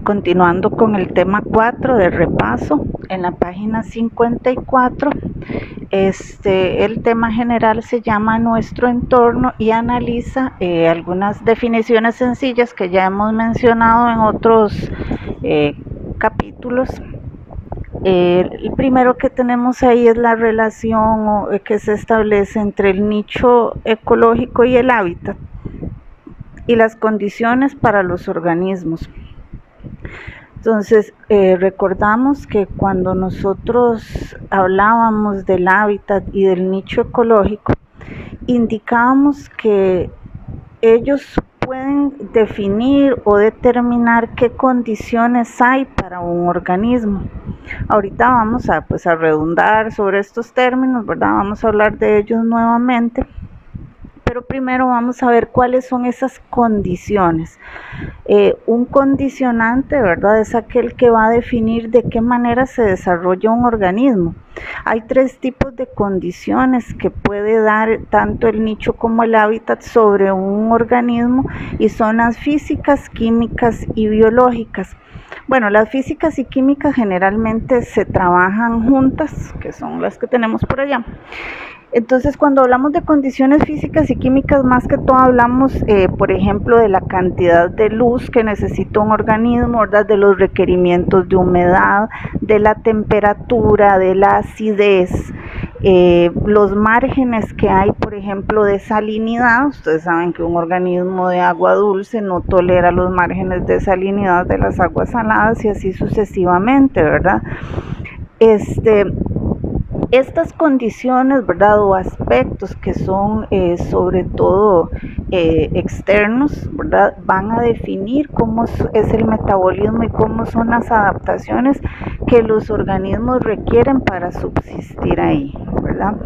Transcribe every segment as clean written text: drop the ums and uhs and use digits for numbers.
Continuando con el tema 4 de repaso, en la página 54, el tema general se llama Nuestro entorno y analiza algunas definiciones sencillas que ya hemos mencionado en otros capítulos. El primero que tenemos ahí es la relación que se establece entre el nicho ecológico y el hábitat y las condiciones para los organismos. Entonces, recordamos que cuando nosotros hablábamos del hábitat y del nicho ecológico, indicábamos que ellos pueden definir o determinar qué condiciones hay para un organismo. Ahorita vamos a redundar sobre estos términos, ¿verdad? Vamos a hablar de ellos nuevamente. Pero primero vamos a ver cuáles son esas condiciones. Un condicionante, ¿verdad? Es aquel que va a definir de qué manera se desarrolla un organismo. Hay 3 tipos de condiciones que puede dar tanto el nicho como el hábitat sobre un organismo y son las físicas, químicas y biológicas. Bueno, las físicas y químicas generalmente se trabajan juntas, que son las que tenemos por allá. Entonces, cuando hablamos de condiciones físicas y químicas, más que todo hablamos, por ejemplo, de la cantidad de luz que necesita un organismo, ¿verdad? De los requerimientos de humedad, de la temperatura, de la acidez, los márgenes que hay, por ejemplo, de salinidad. Ustedes saben que un organismo de agua dulce no tolera los márgenes de salinidad de las aguas saladas y así sucesivamente, ¿verdad? Estas condiciones, ¿verdad? O aspectos que son sobre todo externos, ¿verdad? Van a definir cómo es el metabolismo y cómo son las adaptaciones que los organismos requieren para subsistir ahí, ¿verdad?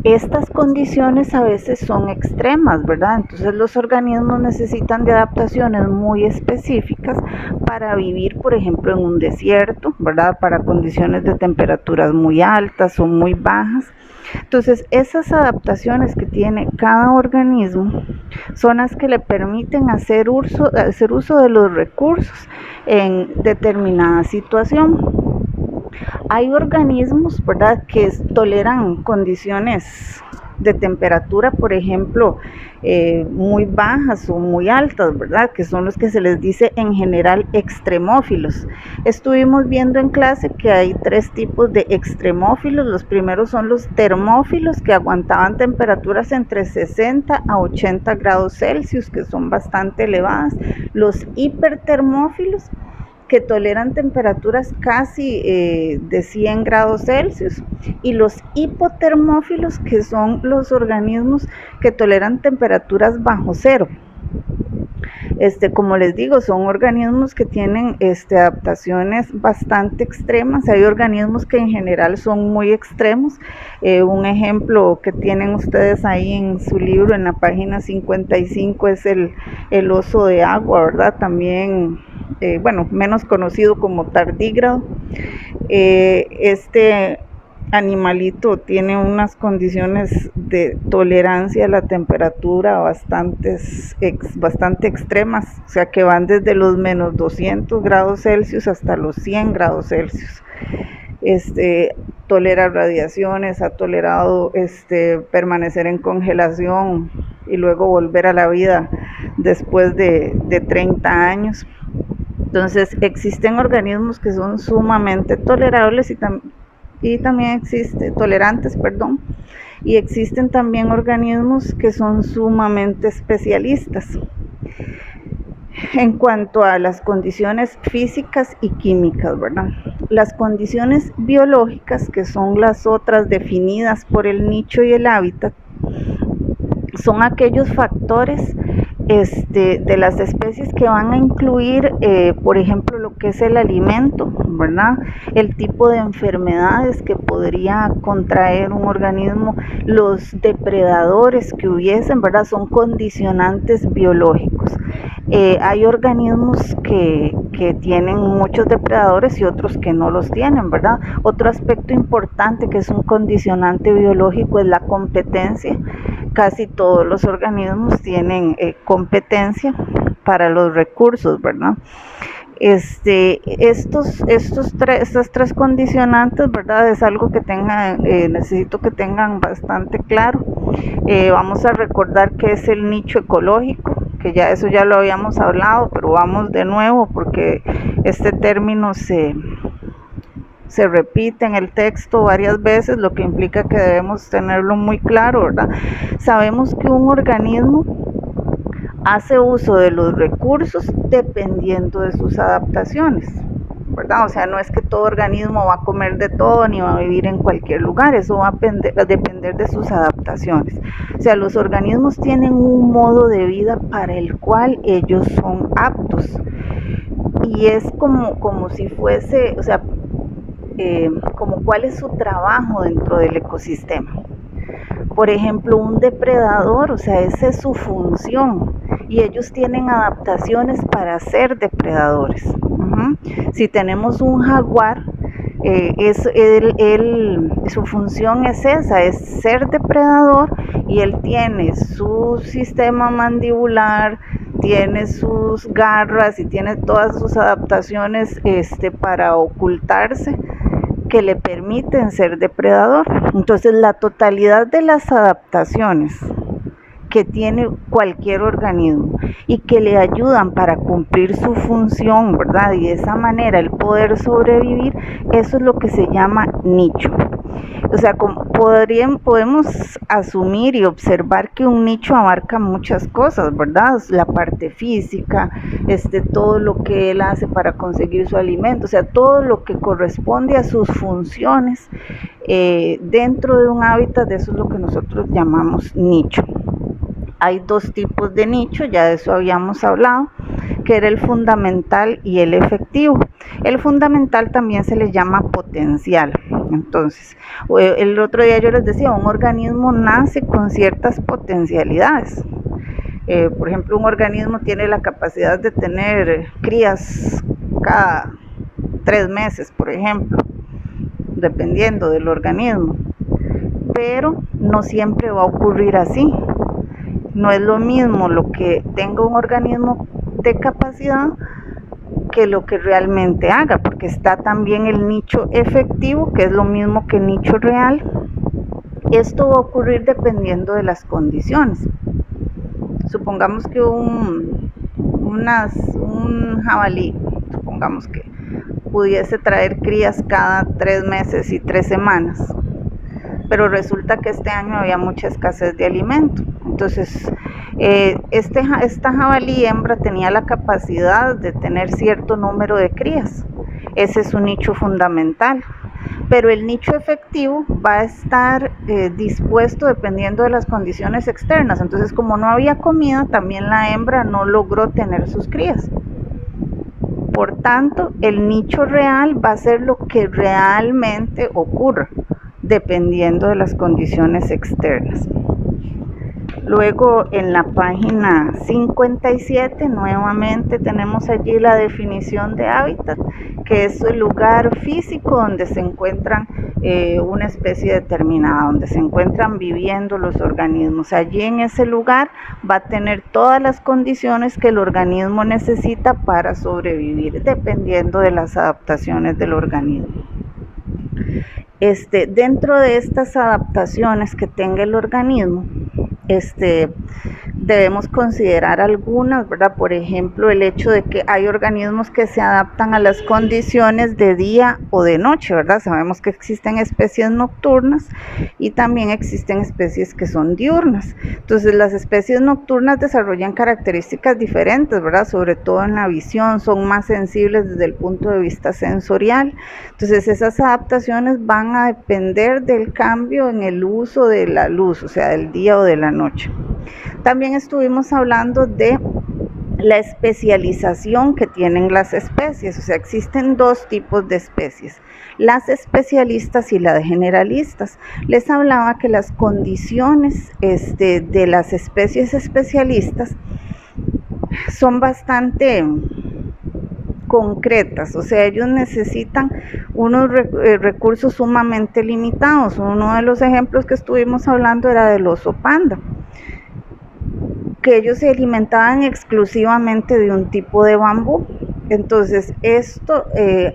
Estas condiciones a veces son extremas, ¿verdad? Entonces los organismos necesitan de adaptaciones muy específicas para vivir, por ejemplo, en un desierto, ¿verdad? Para condiciones de temperaturas muy altas o muy bajas. Entonces, esas adaptaciones que tiene cada organismo son las que le permiten hacer uso de los recursos en determinada situación. Hay organismos, ¿verdad?, que toleran condiciones de temperatura, por ejemplo, muy bajas o muy altas, ¿verdad? Que son los que se les dice en general extremófilos. Estuvimos viendo en clase que hay 3 tipos de extremófilos. Los primeros son los termófilos, que aguantaban temperaturas entre 60 a 80 grados Celsius, que son bastante elevadas. Los hipertermófilos, que toleran temperaturas casi de 100 grados Celsius, y los hipotermófilos, que son los organismos que toleran temperaturas bajo cero. Como les digo, son organismos que tienen adaptaciones bastante extremas. Hay organismos que en general son muy extremos. Un ejemplo que tienen ustedes ahí en su libro, en la página 55, es el oso de agua, ¿verdad? También, menos conocido como tardígrado. Este animalito tiene unas condiciones de tolerancia a la temperatura bastante extremas, o sea que van desde los menos 200 grados Celsius hasta los 100 grados Celsius. Tolera radiaciones, ha tolerado permanecer en congelación y luego volver a la vida después de 30 años. Entonces existen organismos que son sumamente tolerables y también tolerantes, y existen también organismos que son sumamente especialistas en cuanto a las condiciones físicas y químicas, ¿verdad? Las condiciones biológicas, que son las otras definidas por el nicho y el hábitat, son aquellos factores de las especies que van a incluir, por ejemplo, lo que es el alimento, ¿verdad? El tipo de enfermedades que podría contraer un organismo, los depredadores que hubiesen, ¿verdad? Son condicionantes biológicos. Hay organismos que tienen muchos depredadores y otros que no los tienen, ¿verdad? Otro aspecto importante que es un condicionante biológico es la competencia. Casi todos los organismos tienen competencia para los recursos, ¿verdad? Estas tres condicionantes, ¿verdad? Es algo que tengan, necesito que tengan bastante claro. Vamos a recordar que es el nicho ecológico, que ya eso ya lo habíamos hablado, pero vamos de nuevo porque este término se repite en el texto varias veces, lo que implica que debemos tenerlo muy claro, ¿verdad? Sabemos que un organismo hace uso de los recursos dependiendo de sus adaptaciones, ¿verdad? O sea, no es que todo organismo va a comer de todo ni va a vivir en cualquier lugar, eso va a depender de sus adaptaciones. O sea, los organismos tienen un modo de vida para el cual ellos son aptos. Y es como si fuese, o sea, como cuál es su trabajo dentro del ecosistema. Por ejemplo, un depredador, o sea, esa es su función y ellos tienen adaptaciones para ser depredadores. Si tenemos un jaguar, su función es esa, es ser depredador, y él tiene su sistema mandibular, tiene sus garras y tiene todas sus adaptaciones para ocultarse, que le permiten ser depredador. Entonces, la totalidad de las adaptaciones que tiene cualquier organismo y que le ayudan para cumplir su función, ¿verdad? Y de esa manera el poder sobrevivir, eso es lo que se llama nicho. O sea, podemos asumir y observar que un nicho abarca muchas cosas, ¿verdad? La parte física, todo lo que él hace para conseguir su alimento, o sea, todo lo que corresponde a sus funciones dentro de un hábitat, de eso es lo que nosotros llamamos nicho. Hay dos tipos de nicho, ya de eso habíamos hablado, que era el fundamental y el efectivo. El fundamental también se le llama potencial. Entonces, el otro día yo les decía, un organismo nace con ciertas potencialidades. Por ejemplo, un organismo tiene la capacidad de tener crías cada 3 meses, por ejemplo, dependiendo del organismo. Pero no siempre va a ocurrir así. No es lo mismo lo que tenga un organismo de capacidad que lo que realmente haga, porque está también el nicho efectivo, que es lo mismo que el nicho real. Esto va a ocurrir dependiendo de las condiciones. Supongamos que un jabalí, supongamos que pudiese traer crías cada 3 meses y 3 semanas, pero resulta que este año había mucha escasez de alimento. Entonces, esta jabalí hembra tenía la capacidad de tener cierto número de crías. Ese es un nicho fundamental. Pero el nicho efectivo va a estar dispuesto dependiendo de las condiciones externas. Entonces, como no había comida, también la hembra no logró tener sus crías. Por tanto, el nicho real va a ser lo que realmente ocurra, dependiendo de las condiciones externas. Luego, en la página 57, nuevamente tenemos allí la definición de hábitat, que es el lugar físico donde se encuentran una especie determinada, donde se encuentran viviendo los organismos. Allí en ese lugar va a tener todas las condiciones que el organismo necesita para sobrevivir, dependiendo de las adaptaciones del organismo. Dentro de estas adaptaciones que tenga el organismo, debemos considerar algunas, ¿verdad? Por ejemplo, el hecho de que hay organismos que se adaptan a las condiciones de día o de noche, ¿verdad? Sabemos que existen especies nocturnas y también existen especies que son diurnas. Entonces, las especies nocturnas desarrollan características diferentes, ¿verdad? Sobre todo en la visión, son más sensibles desde el punto de vista sensorial. Entonces, esas adaptaciones van a depender del cambio en el uso de la luz, o sea, del día o de la noche. También estuvimos hablando de la especialización que tienen las especies, o sea, existen dos tipos de especies, las especialistas y las generalistas. Les hablaba que las condiciones de las especies especialistas son bastante concretas, o sea, ellos necesitan unos recursos sumamente limitados. Uno de los ejemplos que estuvimos hablando era del oso panda, que ellos se alimentaban exclusivamente de un tipo de bambú. Entonces, esto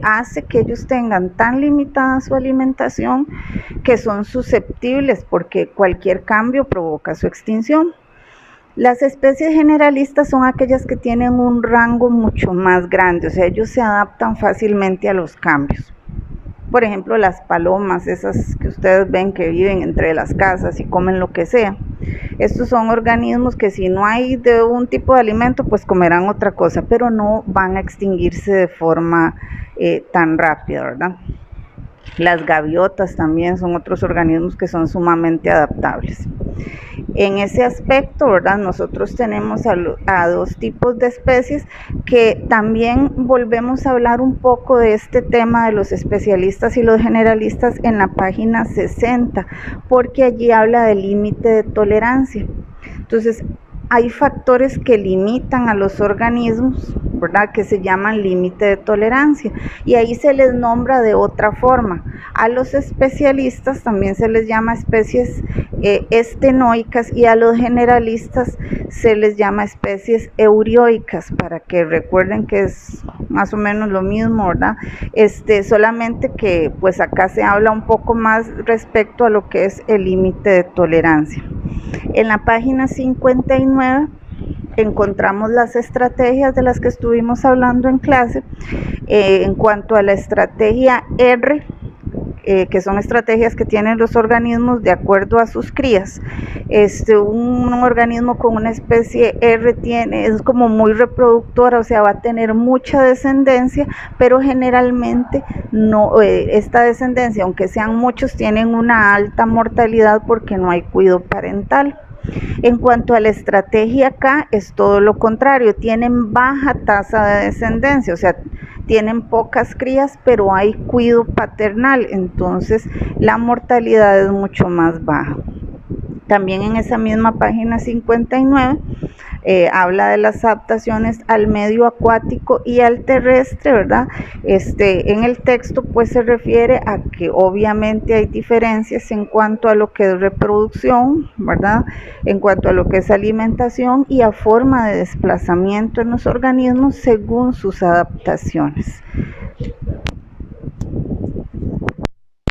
hace que ellos tengan tan limitada su alimentación que son susceptibles porque cualquier cambio provoca su extinción. Las especies generalistas son aquellas que tienen un rango mucho más grande, o sea, ellos se adaptan fácilmente a los cambios. Por ejemplo, las palomas, esas que ustedes ven que viven entre las casas y comen lo que sea. Estos son organismos que si no hay de un tipo de alimento, pues comerán otra cosa, pero no van a extinguirse de forma tan rápida, ¿verdad? Las gaviotas también son otros organismos que son sumamente adaptables. En ese aspecto, ¿verdad? Nosotros tenemos a dos tipos de especies que también volvemos a hablar un poco de este tema de los especialistas y los generalistas en la página 60, porque allí habla del límite de tolerancia. Entonces, hay factores que limitan a los organismos, ¿verdad? Que se llaman límite de tolerancia, y ahí se les nombra de otra forma. A los especialistas también se les llama especies estenoicas y a los generalistas se les llama especies eurioicas, para que recuerden que es más o menos lo mismo, ¿verdad? Solamente que pues acá se habla un poco más respecto a lo que es el límite de tolerancia. En la página 59 encontramos las estrategias de las que estuvimos hablando en clase. En cuanto a la estrategia R, que son estrategias que tienen los organismos de acuerdo a sus crías. Un organismo con una especie R es como muy reproductora, o sea, va a tener mucha descendencia, pero generalmente no, esta descendencia, aunque sean muchos, tienen una alta mortalidad porque no hay cuidado parental. En cuanto a la estrategia K, es todo lo contrario, tienen baja tasa de descendencia, o sea, tienen pocas crías, pero hay cuidado paternal, entonces la mortalidad es mucho más baja. También en esa misma página 59 habla de las adaptaciones al medio acuático y al terrestre, ¿verdad? En el texto pues se refiere a que obviamente hay diferencias en cuanto a lo que es reproducción, ¿verdad? En cuanto a lo que es alimentación y a forma de desplazamiento en los organismos según sus adaptaciones.